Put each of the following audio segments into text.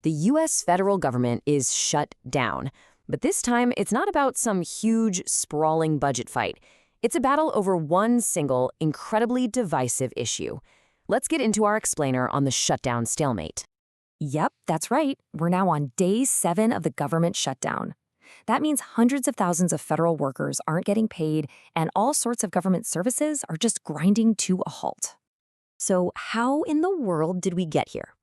The U.S. federal government is shut down. But this time, it's not about some huge, sprawling budget fight. It's a battle over one single, incredibly divisive issue. Let's get into our explainer on the shutdown stalemate. Yep, that's right. We're now on day 7 of the government shutdown. That means hundreds of thousands of federal workers aren't getting paid, and all sorts of government services are just grinding to a halt. So how in the world did we get here?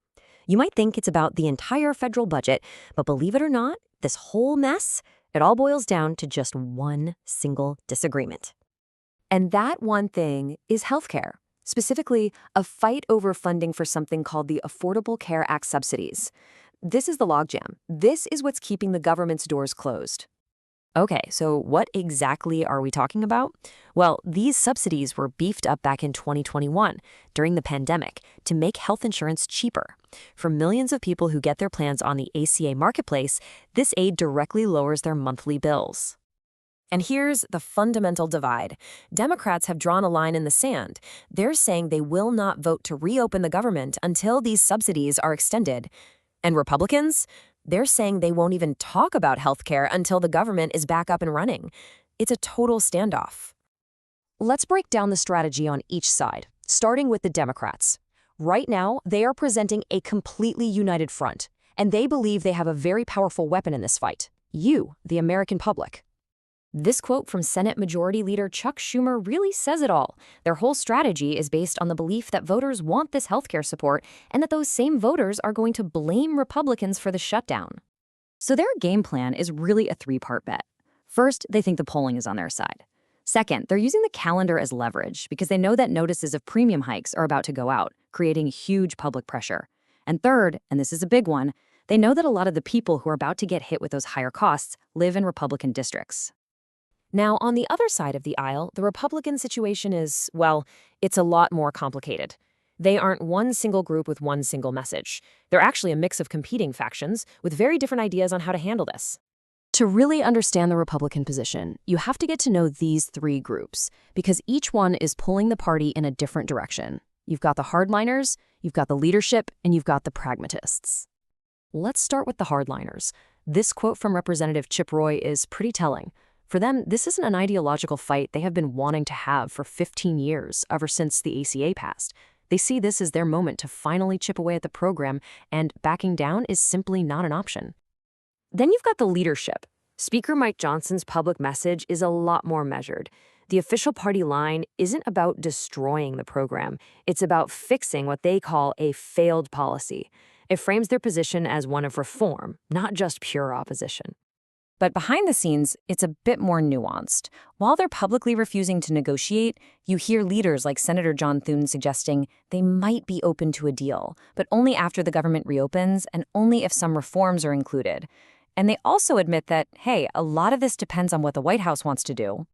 You might think it's about the entire federal budget, but believe it or not, this whole mess, it all boils down to just one single disagreement. And that one thing is healthcare, specifically a fight over funding for something called the Affordable Care Act subsidies. This is the logjam. This is what's keeping the government's doors closed. Okay, so what exactly are we talking about? Well, these subsidies were beefed up back in 2021 during the pandemic to make health insurance cheaper. For millions of people who get their plans on the ACA marketplace, this aid directly lowers their monthly bills. And here's the fundamental divide. Democrats have drawn a line in the sand. They're saying they will not vote to reopen the government until these subsidies are extended. And Republicans? They're saying they won't even talk about healthcare until the government is back up and running. It's a total standoff. Let's break down the strategy on each side, starting with the Democrats. Right now, they are presenting a completely united front, and they believe they have a very powerful weapon in this fight: you, the American public. This quote from Senate Majority Leader Chuck Schumer really says it all. Their whole strategy is based on the belief that voters want this healthcare support and that those same voters are going to blame Republicans for the shutdown. So their game plan is really a 3-part bet. First, they think the polling is on their side. Second, they're using the calendar as leverage because they know that notices of premium hikes are about to go out, creating huge public pressure. And third, and this is a big one, they know that a lot of the people who are about to get hit with those higher costs live in Republican districts. Now, on the other side of the aisle, the Republican situation is, well, it's a lot more complicated. They aren't one single group with one single message. They're actually a mix of competing factions with very different ideas on how to handle this. To really understand the Republican position, you have to get to know these 3 groups, because each one is pulling the party in a different direction. You've got the hardliners, you've got the leadership, and you've got the pragmatists. Let's start with the hardliners. This quote from Representative Chip Roy is pretty telling. For them, this isn't an ideological fight they have been wanting to have for 15 years, ever since the ACA passed. They see this as their moment to finally chip away at the program, and backing down is simply not an option. Then you've got the leadership. Speaker Mike Johnson's public message is a lot more measured. The official party line isn't about destroying the program. It's about fixing what they call a failed policy. It frames their position as one of reform, not just pure opposition. But behind the scenes, it's a bit more nuanced. While they're publicly refusing to negotiate, you hear leaders like Senator John Thune suggesting they might be open to a deal, but only after the government reopens and only if some reforms are included. And they also admit that, hey, a lot of this depends on what the White House wants to do.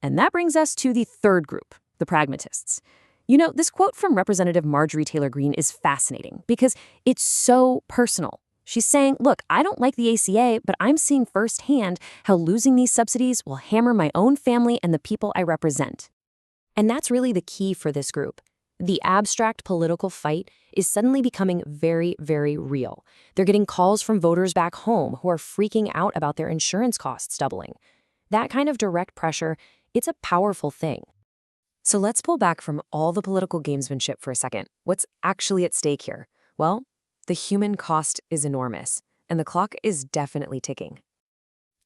And that brings us to the third group, the pragmatists. You know, this quote from Representative Marjorie Taylor Greene is fascinating because it's so personal. She's saying, look, I don't like the ACA, but I'm seeing firsthand how losing these subsidies will hammer my own family and the people I represent. And that's really the key for this group. The abstract political fight is suddenly becoming very, very real. They're getting calls from voters back home who are freaking out about their insurance costs doubling. That kind of direct pressure, it's a powerful thing. So let's pull back from all the political gamesmanship for a second. What's actually at stake here? Well, the human cost is enormous, and the clock is definitely ticking.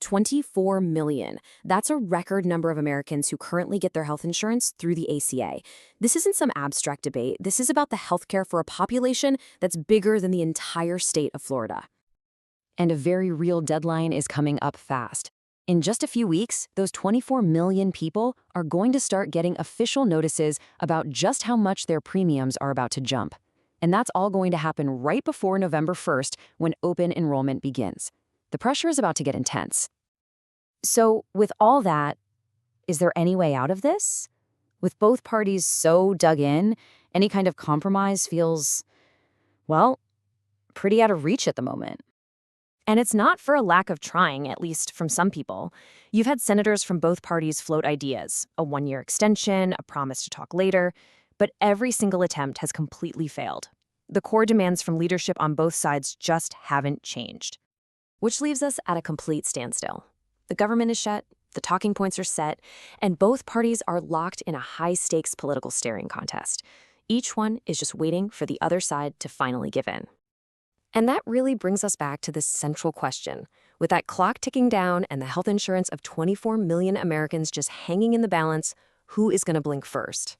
24 million. That's a record number of Americans who currently get their health insurance through the ACA. This isn't some abstract debate. This is about the healthcare for a population that's bigger than the entire state of Florida. And a very real deadline is coming up fast. In just a few weeks, those 24 million people are going to start getting official notices about just how much their premiums are about to jump. And that's all going to happen right before November 1st when open enrollment begins. The pressure is about to get intense. So with all that, is there any way out of this? With both parties so dug in, any kind of compromise feels, well, pretty out of reach at the moment. And it's not for a lack of trying, at least from some people. You've had senators from both parties float ideas, a 1-year extension, a promise to talk later, but every single attempt has completely failed. the core demands from leadership on both sides just haven't changed. Which leaves us at a complete standstill. The government is shut, the talking points are set, and both parties are locked in a high-stakes political staring contest. Each one is just waiting for the other side to finally give in. And that really brings us back to this central question. With that clock ticking down and the health insurance of 24 million Americans just hanging in the balance, who is going to blink first?